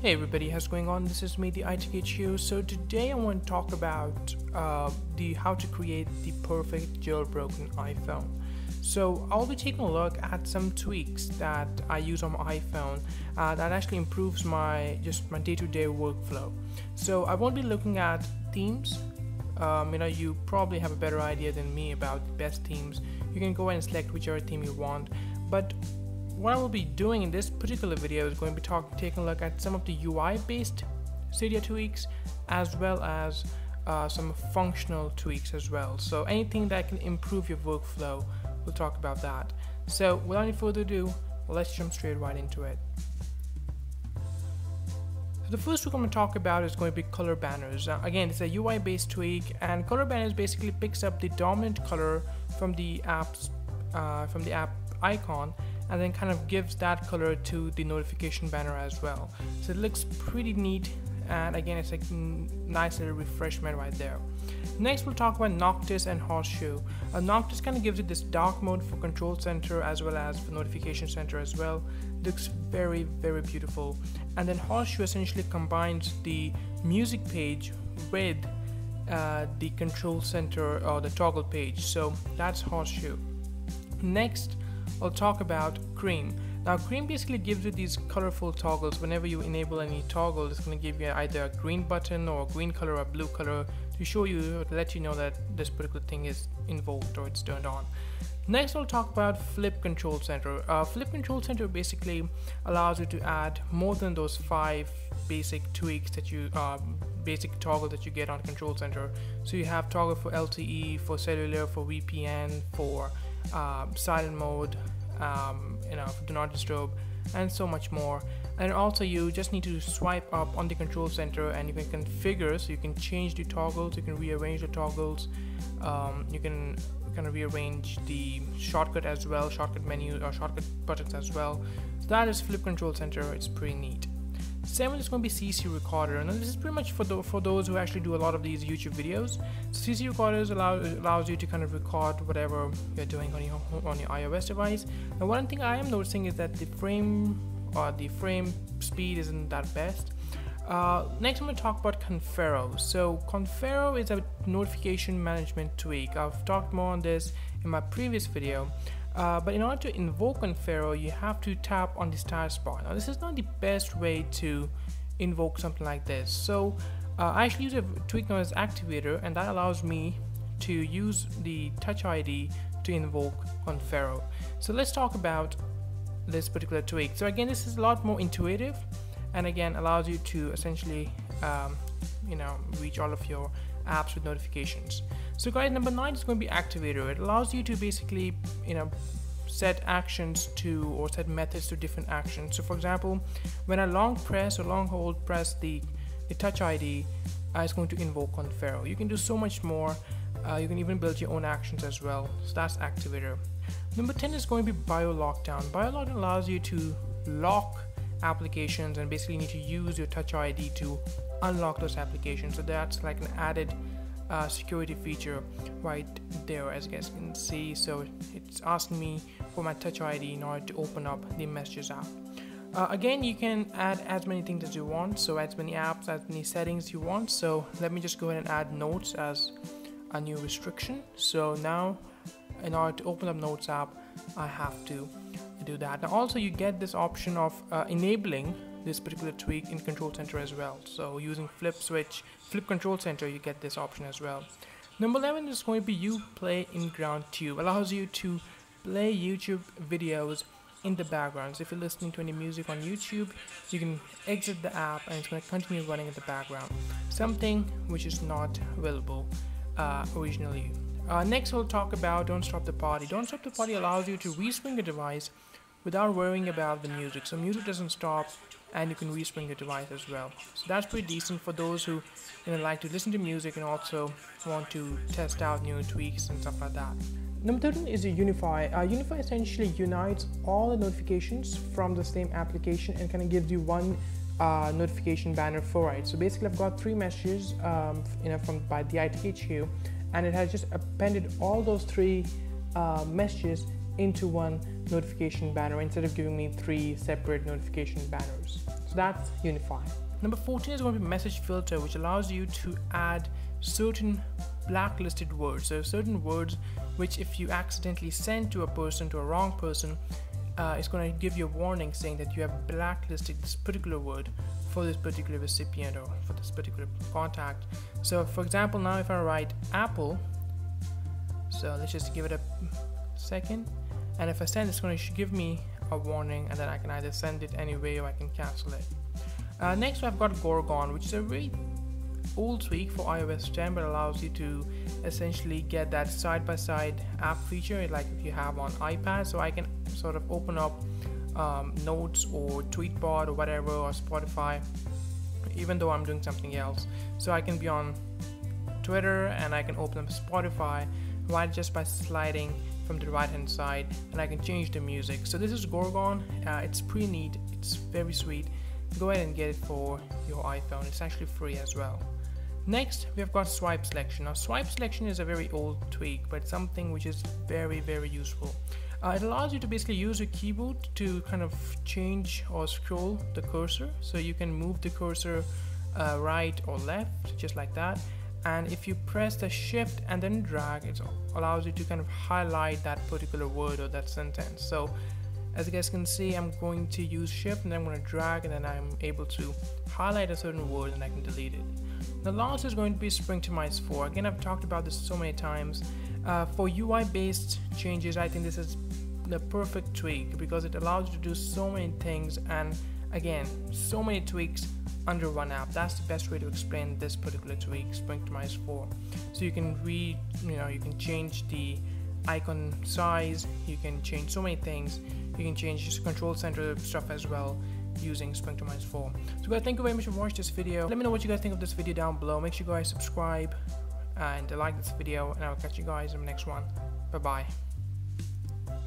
Hey everybody, how's it going on? This is me, the ITHU. So today I want to talk about how to create the perfect jailbroken iPhone. So I'll be taking a look at some tweaks that I use on my iPhone that actually improves my day-to-day workflow. So I won't be looking at themes. You probably have a better idea than me about the best themes. You can go ahead and select whichever theme you want, but what I will be doing in this particular video is going to be taking a look at some of the UI based Cydia tweaks as well as some functional tweaks as well. So anything that can improve your workflow, we'll talk about that. So without any further ado, let's jump straight right into it. So the first tweak I'm going to talk about is going to be ColorBanners. Again, it's a UI based tweak, and ColorBanners basically picks up the dominant color from the app icon and then kind of gives that color to the notification banner as well. So it looks pretty neat, and again it's a nice little refreshment right there. Next we'll talk about Noctis and Horseshoe. Noctis kind of gives it this dark mode for Control Center as well as for Notification Center as well. Looks very beautiful. And then Horseshoe essentially combines the music page with the Control Center or the toggle page. So that's Horseshoe. Next I'll talk about Cream. Now Cream basically gives you these colorful toggles. Whenever you enable any toggle, it's going to give you either a green button or a green color or a blue color to show you, to let you know that this particular thing is invoked or it's turned on. Next I'll talk about FlipControlCenter. FlipControlCenter basically allows you to add more than those 5 basic tweaks that you basic toggle that you get on Control Center. So you have toggle for LTE, for cellular, for VPN, for silent mode, for do not disturb, and so much more. And also you just need to swipe up on the Control Center and you can configure, so you can change the toggles, you can rearrange the toggles, you can kind of rearrange the shortcut as well, shortcut menu or shortcut buttons as well. So that is FlipControlCenter. It's pretty neat. 7 is going to be CCRecorder, and this is pretty much for those who actually do a lot of these YouTube videos. So CCRecorder allows you to kind of record whatever you're doing on your iOS device. Now one thing I am noticing is that the frame speed isn't that best. Next I'm going to talk about Confero. So Confero is a notification management tweak. I've talked more on this in my previous video. But in order to invoke Confero, you have to tap on the status bar. Now this is not the best way to invoke something like this. So I actually use a tweak known as Activator, and that allows me to use the Touch ID to invoke Confero. So let's talk about this particular tweak. So again, this is a lot more intuitive, and again allows you to essentially reach all of your apps with notifications. So guys, number 9 is going to be Activator. It allows you to basically set actions to, or set methods to different actions. So for example, when I long press or long hold press the Touch ID, it's going to invoke Confero. You can do so much more. You can even build your own actions as well. So that's Activator. Number 10 is going to be Bio Lockdown. Bio Lockdown allows you to lock applications and basically need to use your Touch ID to unlock those applications. So that's like an added security feature right there, as you guys can see. So it's asking me for my Touch ID in order to open up the Messages app. Again, you can add as many things as you want, so as many apps, as many settings you want. So let me just go ahead and add Notes as a new restriction. So now in order to open up Notes app, I have to do that. Now also you get this option of enabling this particular tweak in Control Center as well. So using FlipControlCenter, you get this option as well. Number 11 is going to be YouPlayinGround Tube. Allows you to play YouTube videos in the background. So if you're listening to any music on YouTube, you can exit the app and it's going to continue running in the background. Something which is not available originally. Next we'll talk about DontStop The Party. DontStop The Party allows you to respring a device without worrying about the music. So music doesn't stop, and you can respring your device as well. So that's pretty decent for those who like to listen to music and also want to test out new tweaks and stuff like that. Number 13 is Unify. Unify essentially unites all the notifications from the same application and kind of gives you one notification banner for it. So basically I've got 3 messages by the ITHU, and it has just appended all those 3 messages into one notification banner instead of giving me 3 separate notification banners. So that's Unify. Number 14 is going to be MessageFilter, which allows you to add certain blacklisted words. So certain words which if you accidentally send to a person, to a wrong person, it's going to give you a warning saying that you have blacklisted this particular word for this particular recipient or for this particular contact. So for example, now if I write Apple, so let's just give it a second, and if I send, it's going to give me a warning, and then I can either send it anyway or I can cancel it. Next I've got Gorgone, which is a very old tweak for iOS 10, but allows you to essentially get that side-by-side app feature like if you have on iPad. So I can sort of open up Notes or Tweetbot or whatever, or Spotify, even though I'm doing something else. So I can be on Twitter and I can open up Spotify right just by sliding from the right hand side, and I can change the music. So this is Gorgone. It's pretty neat, it's very sweet. Go ahead and get it for your iPhone. It's actually free as well. Next, we have got swipe selection. Now, swipe selection is a very old tweak, but something which is very, very useful. It allows you to basically use your keyboard to kind of change or scroll the cursor. So you can move the cursor right or left, just like that. And if you press the shift and then drag, it allows you to kind of highlight that particular word or that sentence. So as you guys can see, I'm going to use shift and then I'm going to drag, and then I'm able to highlight a certain word and I can delete it. The last is going to be Springtomize 4. Again, I've talked about this so many times. For UI based changes, I think this is the perfect tweak because it allows you to do so many things, and again, so many tweaks under one app. That's the best way to explain this particular tweak, Springtomize 4. So you can you can change the icon size, you can change so many things. You can change your control center stuff as well using Springtomize 4. So guys, thank you very much for watching this video. Let me know what you guys think of this video down below. Make sure you guys subscribe and like this video, and I'll catch you guys in the next one. Bye bye.